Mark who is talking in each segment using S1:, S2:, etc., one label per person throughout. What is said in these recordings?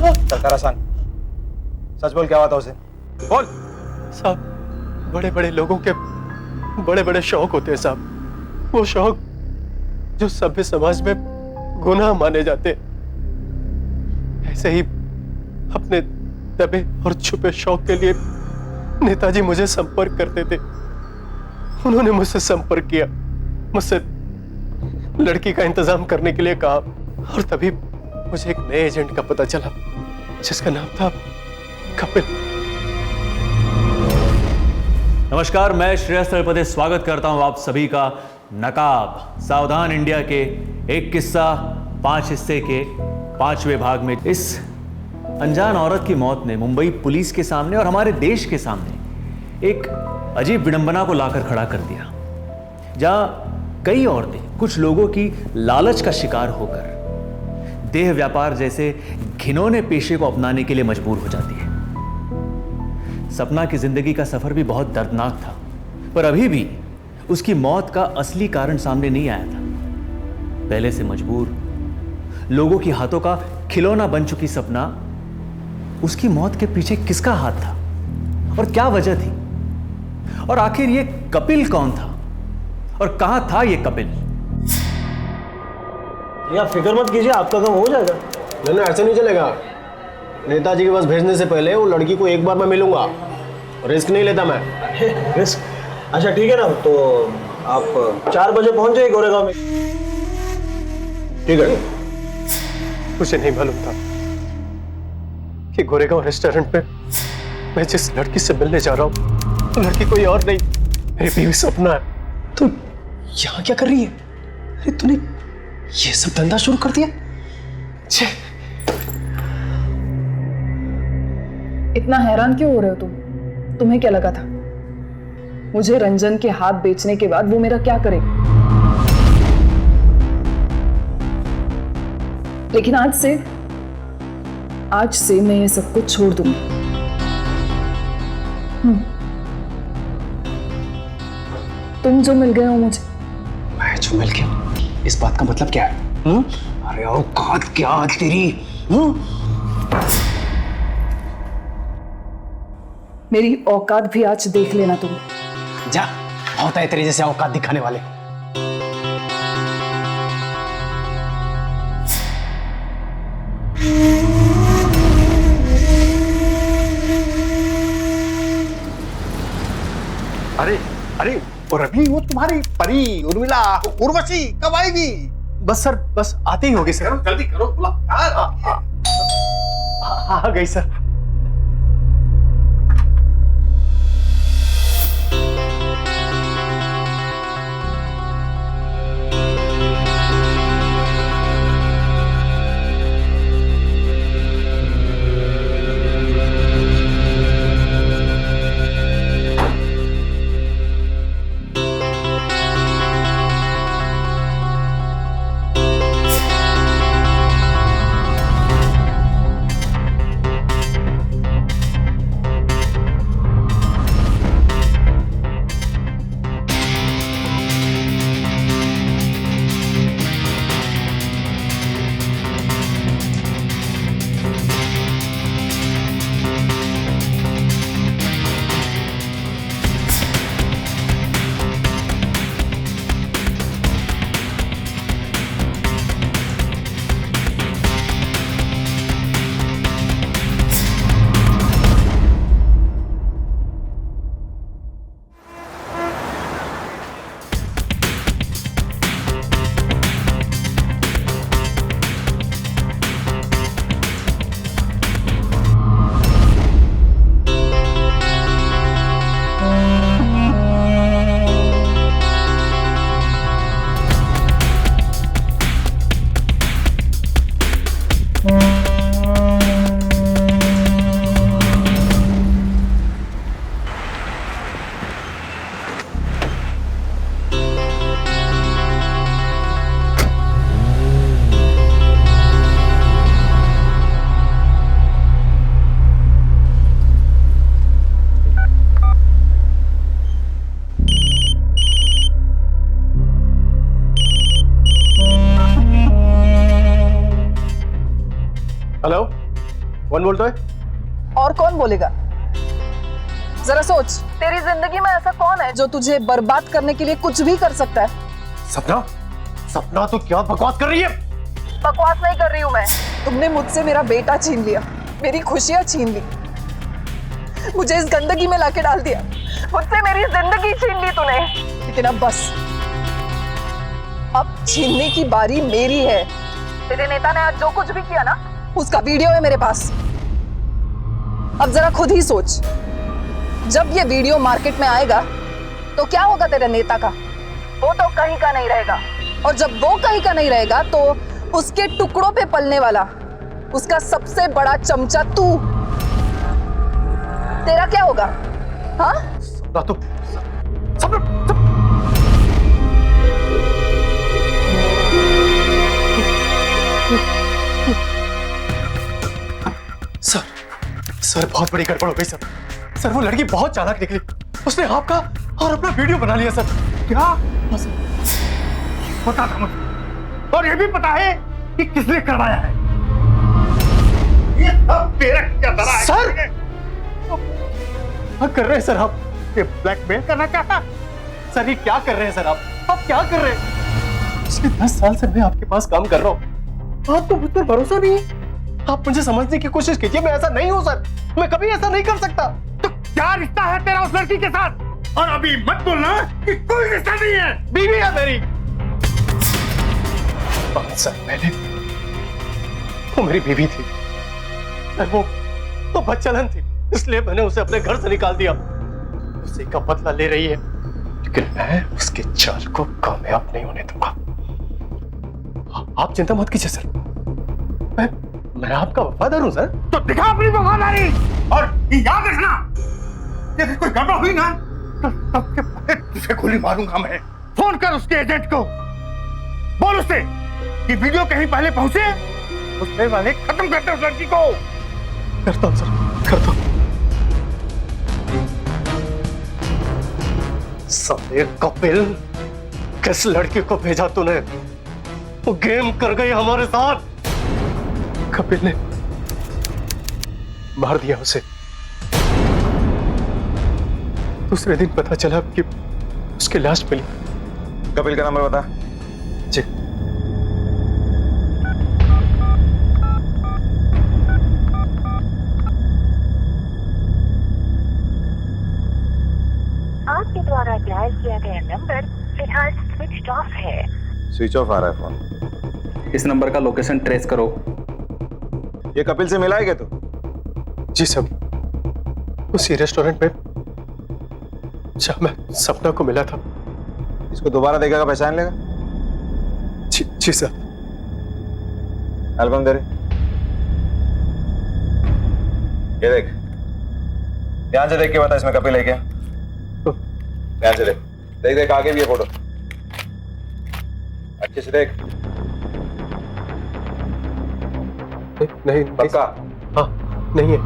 S1: चल कर आसान, सच बोल, क्या हुआ था उसे? बोल।
S2: साहब, बड़े बड़े लोगों के बड़े बड़े शौक होते हैं साहब, वो शौक जो सभ्य समाज में गुनाह माने जाते हैं। ऐसे ही अपने दबे और छुपे शौक के लिए नेताजी मुझे संपर्क करते थे। उन्होंने मुझसे संपर्क किया, मुझसे लड़की का इंतजाम करने के लिए कहा, और तभी मुझे एक नए एजेंट का पता चला जिसका नाम था कपिल।
S3: नमस्कार, मैं श्रेयस तलपदे स्वागत करता हूं आप सभी का नकाब सावधान इंडिया के एक किस्सा 5 हिस्से के 5वें भाग में। इस अनजान औरत की मौत ने मुंबई पुलिस के सामने और हमारे देश के सामने एक अजीब विडंबना को लाकर खड़ा कर दिया, जहां कई औरतें कुछ लोगों की लालच का शिकार होकर देह व्यापार जैसे घिनौने पेशे को अपनाने के लिए मजबूर हो जाती है। सपना की जिंदगी का सफर भी बहुत दर्दनाक था, पर अभी भी उसकी मौत का असली कारण सामने नहीं आया था। पहले से मजबूर, लोगों की हाथों का खिलौना बन चुकी सपना, उसकी मौत के पीछे किसका हाथ था और क्या वजह थी, और आखिर ये कपिल कौन था और कहां था ये कपिल?
S4: आप फिक्र मत कीजिए, आपका काम हो जाएगा।
S5: नहीं, ऐसे नहीं चलेगा। नेताजी के पास भेजने से पहले वो लड़की को एक बार मैं मिलूंगा, रिस्क नहीं लेता मैं।
S4: रिस्क? अच्छा ठीक है ना, तो आप 4 बजे पहुंच जाइए गोरेगांव में।
S5: ठीक है।
S2: मुझे नहीं मालूम था कि गोरेगांव रेस्टोरेंट में मैं जिस लड़की से मिलने जा रहा हूं वो लड़की कोई और नहीं, मेरी बीवी सपना है।
S5: तो यहाँ क्या कर रही है? अरे तूने ये सब धंधा शुरू कर दिया? छे।
S6: इतना हैरान क्यों हो रहे हो तुम? तुम्हें क्या लगा था मुझे रंजन के हाथ बेचने के बाद वो मेरा क्या करेगा? लेकिन आज से मैं ये सब कुछ छोड़ दूंगी। तुम जो मिल गए हो मुझे।
S5: मैं जो मिल गया, इस बात का मतलब क्या है? अरे औकात क्या तेरी?
S6: मेरी औकात भी आज देख लेना तुम।
S5: जा, होता है तेरे जैसे औकात दिखाने वाले।
S7: अरे अरे, और अभी वो तुम्हारी परी उर्मिला उर्वशी कब आएगी?
S2: बस सर, बस आते ही होगी सर।
S7: जल्दी करो, बुला यार।
S2: आ गई सर।
S5: कौन बोलता है?
S6: और कौन बोलेगा? जरा सोच, तेरी जिंदगी में ऐसा कौन है जो तुझे बर्बाद करने के लिए कुछ भी कर सकता है?
S5: सपना, सपना तो क्या बकवास कर रही है?
S6: बकवास नहीं कर रही हूं मैं। तुमने मुझसे मेरा बेटा छीन लिया, मेरी खुशियां छीन ली, मुझे इस गंदगी में लाके डाल दिया, मुझसे मेरी जिंदगी छीन ली तूने। लेकिन अब बस, अब छीनने की बारी मेरी है। तेरे नेता ने आज जो कुछ भी किया ना, उसका वीडियो है मेरे पास। अब जरा खुद ही सोच, जब ये वीडियो मार्केट में आएगा तो क्या होगा तेरे नेता का? वो तो कहीं का नहीं रहेगा, और जब वो कहीं का नहीं रहेगा तो उसके टुकड़ों पे पलने वाला उसका सबसे बड़ा चमचा तू। तेरा क्या होगा? हाँ?
S5: सपना तो सर बहुत बड़ी गड़बड़ हो गई सर। सर वो लड़की बहुत चालाक निकली, उसने आपका और अपना वीडियो बना लिया सर।
S7: क्या? पता था मुझे, और ये भी पता है कि किसने करवाया है। ये सब तेरा क्या धरा है?
S5: सर क्या कर रहे हैं सर आप?
S7: ये ब्लैकमेल करना चाहता?
S5: सर ये क्या कर रहे हैं सर आप क्या कर रहे हैं? पिछले 10 साल से मैं आपके पास काम कर रहा हूँ, आपको मुझ पर भरोसा नहीं है? आप मुझे समझने की कोशिश कीजिए, मैं ऐसा नहीं हूं सर, मैं कभी ऐसा नहीं कर सकता।
S7: तो क्या रिश्ता है तेरा उस लड़की के साथ? और अभी मत बोलना कि कोई रिश्ता नहीं है।
S5: बीवी है मेरी। 5 साल पहले वो मेरी बीवी थी, वो बच्चलन थी, इसलिए मैंने उसे अपने घर से निकाल दिया। उसी का बदला ले रही है, लेकिन मैं उसके चाल को कामयाब नहीं होने दूंगा। आप चिंता मत कीजिए सर, मैं आपका वफादार हूं सर।
S7: तो दिखा अपनी वफादारी, और याद रखना, यदि कोई गड़बड़ हुई ना तो सबके पहले तुझे गोली मारूंगा मैं। फोन कर उसके एजेंट को, बोल उससे कि वीडियो कहीं पहले पहुंचे, उससे वाले खत्म करते उस लड़की को।
S5: करता हूं सर, करता हूं। साले कपिल, किस लड़की को भेजा तूने? वो गेम कर गई हमारे साथ। कपिल ने मार दिया उसे। दूसरे दिन पता चला कि उसकी लाश मिली।
S1: कपिल का नंबर बता।
S5: जी।
S8: आपके द्वारा डायल किया गया नंबर फिलहाल स्विच ऑफ है।
S1: स्विच ऑफ आ रहा है फोन।
S9: इस नंबर का लोकेशन ट्रेस करो।
S1: ये कपिल से मिला है क्या तू?
S5: जी सब, उसी रेस्टोरेंट में जहाँ मैं सपना को मिला था।
S1: इसको दोबारा देखेगा, पहचान लेगा?
S5: जी सर।
S1: एल्बम दे रहे, ये देख, ध्यान से देख के बता इसमें कपिल है क्या? ध्यान से देख, देख देख आगे भी है फोटो, अच्छे से देख।
S5: नहीं
S1: पक्का?
S5: हाँ नहीं है।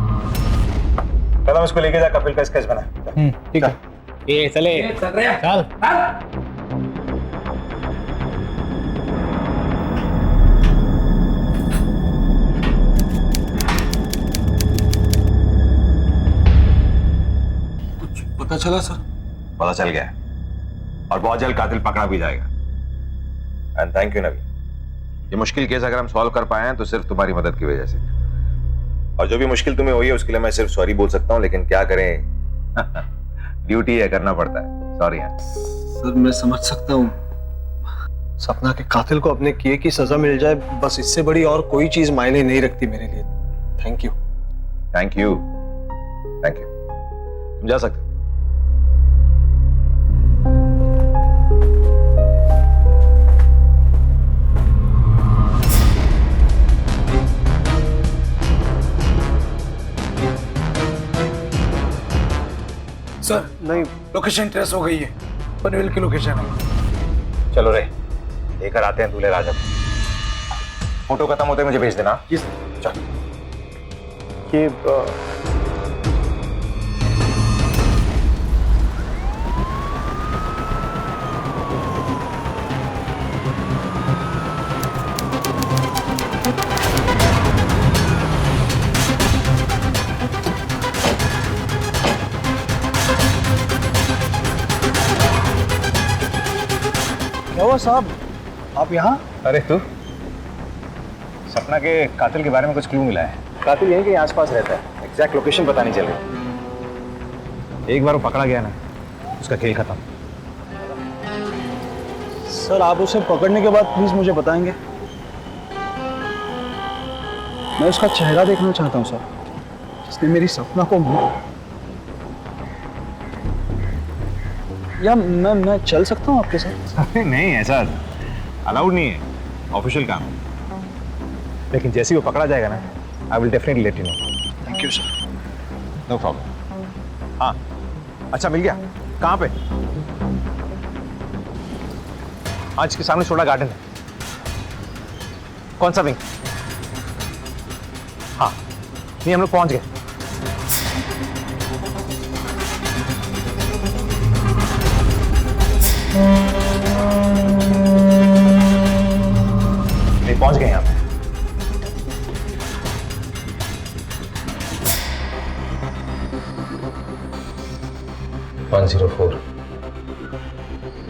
S1: चलो इसको लेके जा, कपिल का स्केच बना।
S5: ठीक है।
S4: ये चले चल।
S1: कुछ पता चला सर? पता चल गया है, और बहुत जल्द कातिल पकड़ा भी जाएगा। एंड थैंक यू नवी, ये मुश्किल केस अगर हम सॉल्व कर पाए हैं तो सिर्फ तुम्हारी मदद की वजह से। और जो भी मुश्किल तुम्हें हुई है उसके लिए मैं सिर्फ सॉरी बोल सकता हूँ, लेकिन क्या करें ड्यूटी है, करना पड़ता है। सॉरी यार।
S5: सर मैं समझ सकता हूँ, सपना के कातिल को अपने किए की सजा मिल जाए, बस इससे बड़ी और कोई चीज मायने नहीं रखती मेरे लिए। Thank you.
S1: Thank you, thank you. तुम जा सकते हो।
S7: सर
S5: नहीं,
S7: लोकेशन ट्रेस हो गई है, पनवेल की लोकेशन है।
S1: चलो रे, लेकर आते हैं दूल्हे राजा को। फोटो खत्म होते मुझे भेज देना।
S5: जी सर।
S1: चल।
S5: ये
S4: साहब, आप यहाँ?
S1: अरे तू सपना के कातिल के बारे में कुछ क्लू मिला है? कातिल यहीं के आसपास रहता है, एग्जैक्ट लोकेशन पता नहीं चल रही। एक बार वो पकड़ा गया ना, उसका खेल खत्म।
S4: सर आप उसे पकड़ने के बाद प्लीज मुझे बताएंगे। मैं उसका चेहरा देखना चाहता हूँ सर, जिसने मेरी सपना को या मैं चल सकता हूँ आपके साथ?
S1: अरे नहीं, ऐसा अलाउड नहीं है, ऑफिशियल काम है। लेकिन जैसे ही वो पकड़ा जाएगा ना, I will definitely let you know.
S4: Thank you sir.
S1: No problem. हाँ अच्छा, मिल गया? कहाँ पे? आज के सामने छोटा गार्डन है। कौन सा विंग? हाँ नहीं, हम लोग पहुंच गए। नहीं, पहुंच गए यहाँ पे।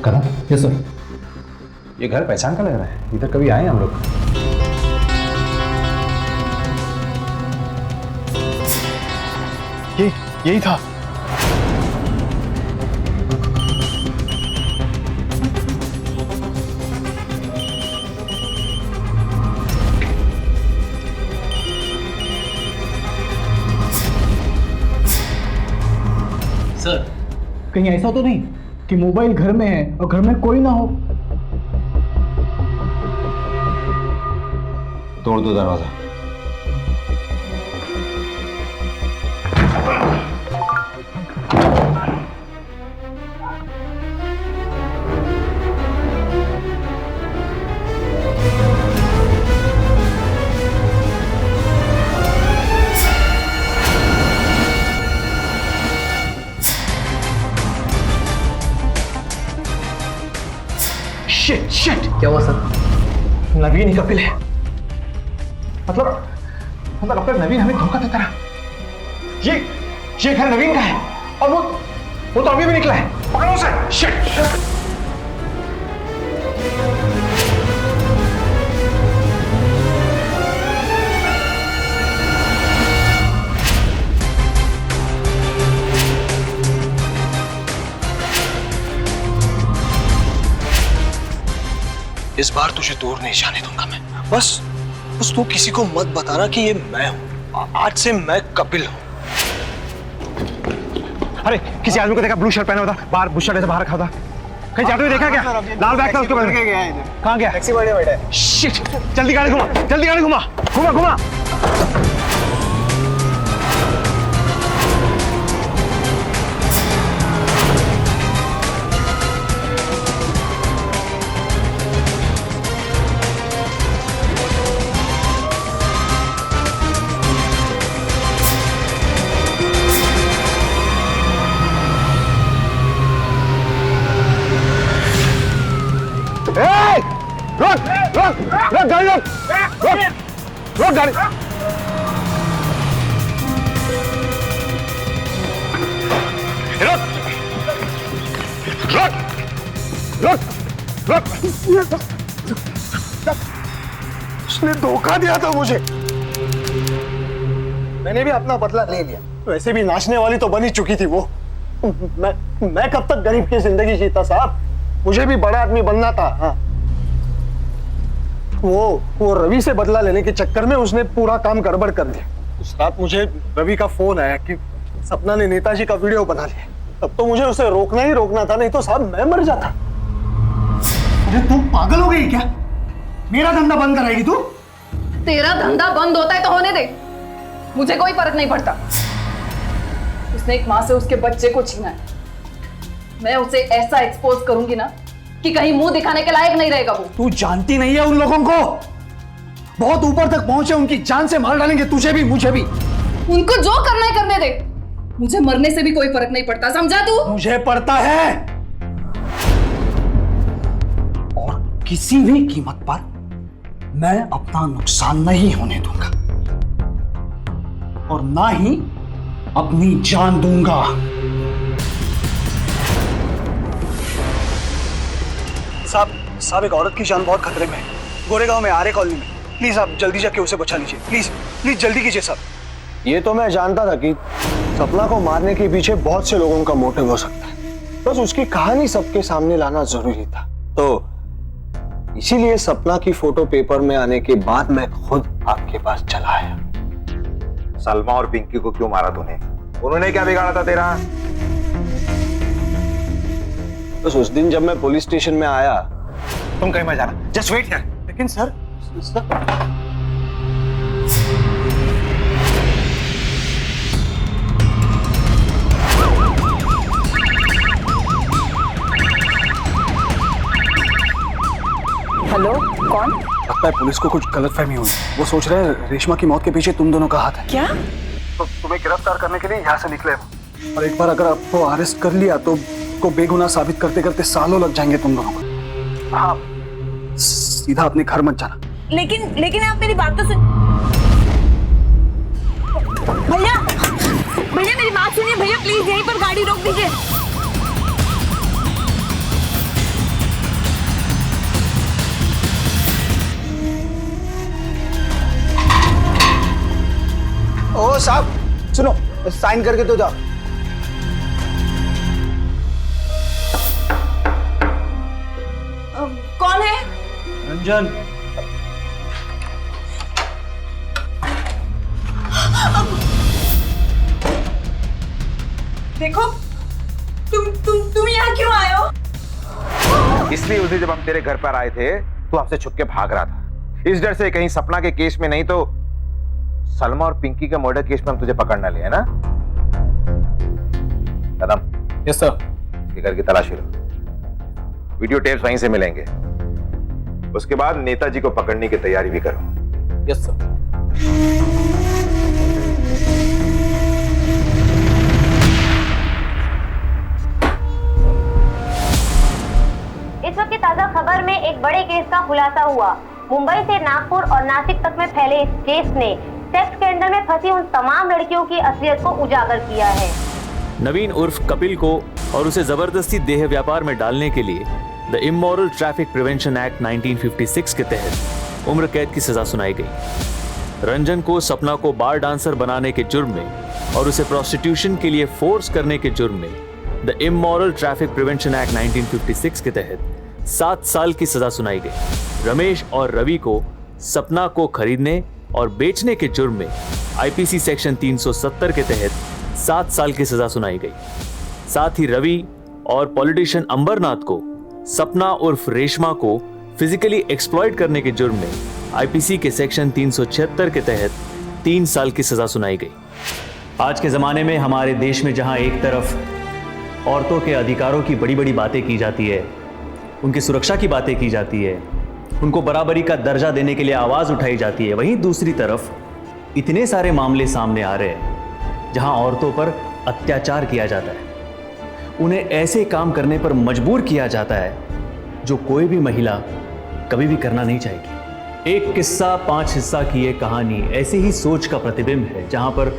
S1: कदम?
S2: Yes sir.
S1: ये घर पहचान का लग रहा है, इधर कभी आए हम लोग?
S2: यही था।
S4: सर कहीं ऐसा तो नहीं कि मोबाइल घर में है और घर में कोई ना हो?
S1: तोड़ दो दरवाजा।
S4: शिट शिट, क्या हुआ सर? नवीन ही कपिल है। मतलब डॉक्टर नवीन हमें धोखा देता रहा। ये घर नवीन का है और वो तो अभी भी निकला है। पकड़ो उसे। शिट।
S5: इस बार तुझे दूर नहीं जाने दूंगा मैं। बस तू किसी को मत बताना कि ये मैं हूं। आज से मैं कपिल हूं।
S1: अरे किसी आदमी को देखा, ब्लू शर्ट पहना हुआ था, बाहर बुशर्ट ऐसे बाहर रखा था। कहीं जाते हुए देखा क्या? लाल बैग था उसके पास। कहाँ गया?
S5: टैक्सी बैठे बैठे।
S1: शिट, जल्दी गाड़ी घुमा, जल्दी गाड़ी घुमा, घुमा घुमा। रोक गाड़ी, रोक गाड़ी। रोक।
S5: उसने धोखा दिया था मुझे। मैंने भी अपना बदला ले लिया। वैसे भी नाचने वाली तो बनी चुकी थी वो। मैं कब तक गरीब की जिंदगी जीता साहब? मुझे भी बड़ा आदमी बनना था। हाँ। वो रवि से बदला लेने के चक्कर में उसने पूरा काम गड़बड़ कर दिया। उस रात मुझे रवि का फोन आया कि सपना ने नेताजी का वीडियो बना लिया। तब तो मुझे उसे रोकना था, नहीं तो साहब मैं मर जाता। अरे तू पागल हो गई क्या? मेरा धंधा बंद कराएगी तू?
S6: तेरा धंधा बंद होता है तो होने दे, मुझे कोई फर्क नहीं पड़ता। उसने एक माँ से उसके बच्चे को छीना है। मैं उसे ऐसा एक्सपोज करूंगी ना कि कहीं मुंह दिखाने के लायक नहीं रहेगा वो।
S5: तू जानती नहीं है उन लोगों को, बहुत ऊपर तक पहुंचे, उनकी जान से मार डालेंगे तुझे भी मुझे भी।
S6: उनको जो करना है करने दे, मुझे मरने से भी कोई फर्क नहीं पड़ता, समझा तू?
S5: मुझे पड़ता है, और किसी भी कीमत पर मैं अपना नुकसान नहीं होने दूंगा और ना ही अपनी जान दूंगा। साहब
S9: साहब एक औरत की जान बहुत खतरे में है, गोरेगांव में आरे कॉलोनी में। प्लीज आप जल्दी जाके उसे बचा लीजिए, प्लीज प्लीज जल्दी कीजिए साहब।
S5: ये तो मैं जानता था कि सपना को मारने के पीछे बहुत से लोगों का मोटिव हो सकता है, बस उसकी कहानी सबके सामने लाना जरूरी था। तो इसीलिए सपना की फोटो पेपर में आने के बाद मैं खुद आपके पास चला आया।
S1: सलमा और पिंकी को क्यों मारा तूने? उन्होंने क्या बिगाड़ा था तेरा?
S5: बस उस दिन जब मैं पुलिस स्टेशन में आया,
S7: तुम कहीं मत जाना, जस्ट वेट हियर।
S9: लेकिन सर
S6: हेलो, कौन?
S9: लगता है पुलिस को कुछ गलतफहमी हुई। वो सोच रहे हैं रेशमा की मौत के पीछे तुम दोनों का हाथ है।
S6: क्या?
S9: तो तुम्हें गिरफ्तार करने के लिए यहाँ से निकले वो। और एक बार अगर आपको अरेस्ट कर लिया तो को बेगुनाह साबित करते करते सालों लग जाएंगे तुम दोनों को। हाँ, सीधा अपने घर मत जाना।
S10: लेकिन आप मेरी बात तो सुन। भैया मेरी बात सुनिए भैया, प्लीज यहीं पर गाड़ी रोक दीजिए।
S9: ओ साहब सुनो, साइन करके तो जाओ।
S10: कौन है?
S2: रंजन,
S10: देखो तुम यहाँ क्यों आए हो?
S1: इसलिए उस दिन जब हम तेरे घर पर आए थे तो हमसे छुप के भाग रहा था, इस डर से कहीं सपना के केस में नहीं तो सलमा और पिंकी के मर्डर केस में हम तुझे पकड़ ना ले, है ना? कदम।
S2: Yes sir.
S1: इसके घर की तलाशी लो, वीडियो टेप्स वहीं से मिलेंगे। उसके बाद नेताजी को पकड़ने की तैयारी भी करो।
S2: Yes sir.
S11: इस वक्त की ताजा खबर में एक बड़े केस का खुलासा हुआ। मुंबई से नागपुर और नासिक तक में फैले इस केस ने सेक्स स्कैंडल में फंसी उन तमाम लड़कियों की असलियत को उजागर किया है।
S3: नवीन उर्फ कपिल को और उसे जबरदस्ती देह व्यापार में डालने के लिए the immoral traffic prevention act 1956 के तहत उम्र कैद की सजा सुनाई गई। रंजन को सपना को बार डांसर बनाने के जुर्म में और उसे प्रोस्टिट्यूशन के लिए फोर्स करने के जुर्म में the immoral traffic prevention act 1956 के तहत 7 साल की सजा सुनाई गई। रमेश और रवि को सपना को खरीदने और बेचने के जुर्म में आईपीसी सेक्शन 370 के तहत 7 साल की सजा सुनाई गई। साथ ही रवि और पॉलिटिशियन अंबरनाथ को सपना उर्फ रेशमा को फिजिकली एक्सप्लॉइट करने के जुर्म में आईपीसी के सेक्शन 376 के तहत 3 साल की सजा सुनाई गई। आज के जमाने में हमारे देश में जहां एक तरफ औरतों के अधिकारों की बड़ी बड़ी बातें की जाती है, उनकी सुरक्षा की बातें की जाती है, उनको बराबरी का दर्जा देने के लिए आवाज उठाई जाती है, वहीं दूसरी तरफ इतने सारे मामले सामने आ रहे हैं जहां औरतों पर अत्याचार किया जाता है, उन्हें ऐसे काम करने पर मजबूर किया जाता है जो कोई भी महिला कभी भी करना नहीं चाहेगी। एक किस्सा 5 हिस्सा की ये कहानी ऐसी ही सोच का प्रतिबिंब है, जहां पर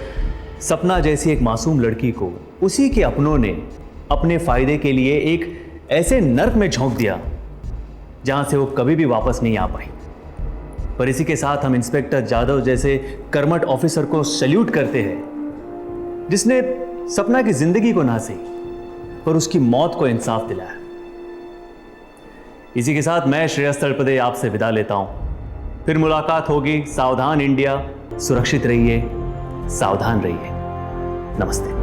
S3: सपना जैसी एक मासूम लड़की को उसी के अपनों ने अपने फायदे के लिए एक ऐसे नर्क में झोंक दिया जहां से वो कभी भी वापस नहीं आ पाई। पर इसी के साथ हम इंस्पेक्टर जादव जैसे कर्मठ ऑफिसर को सैल्यूट करते हैं, जिसने सपना की जिंदगी को ना सही पर उसकी मौत को इंसाफ दिलाया। इसी के साथ मैं श्रेयस तलपदे आपसे विदा लेता हूं। फिर मुलाकात होगी। सावधान इंडिया, सुरक्षित रहिए, सावधान रहिए। नमस्ते।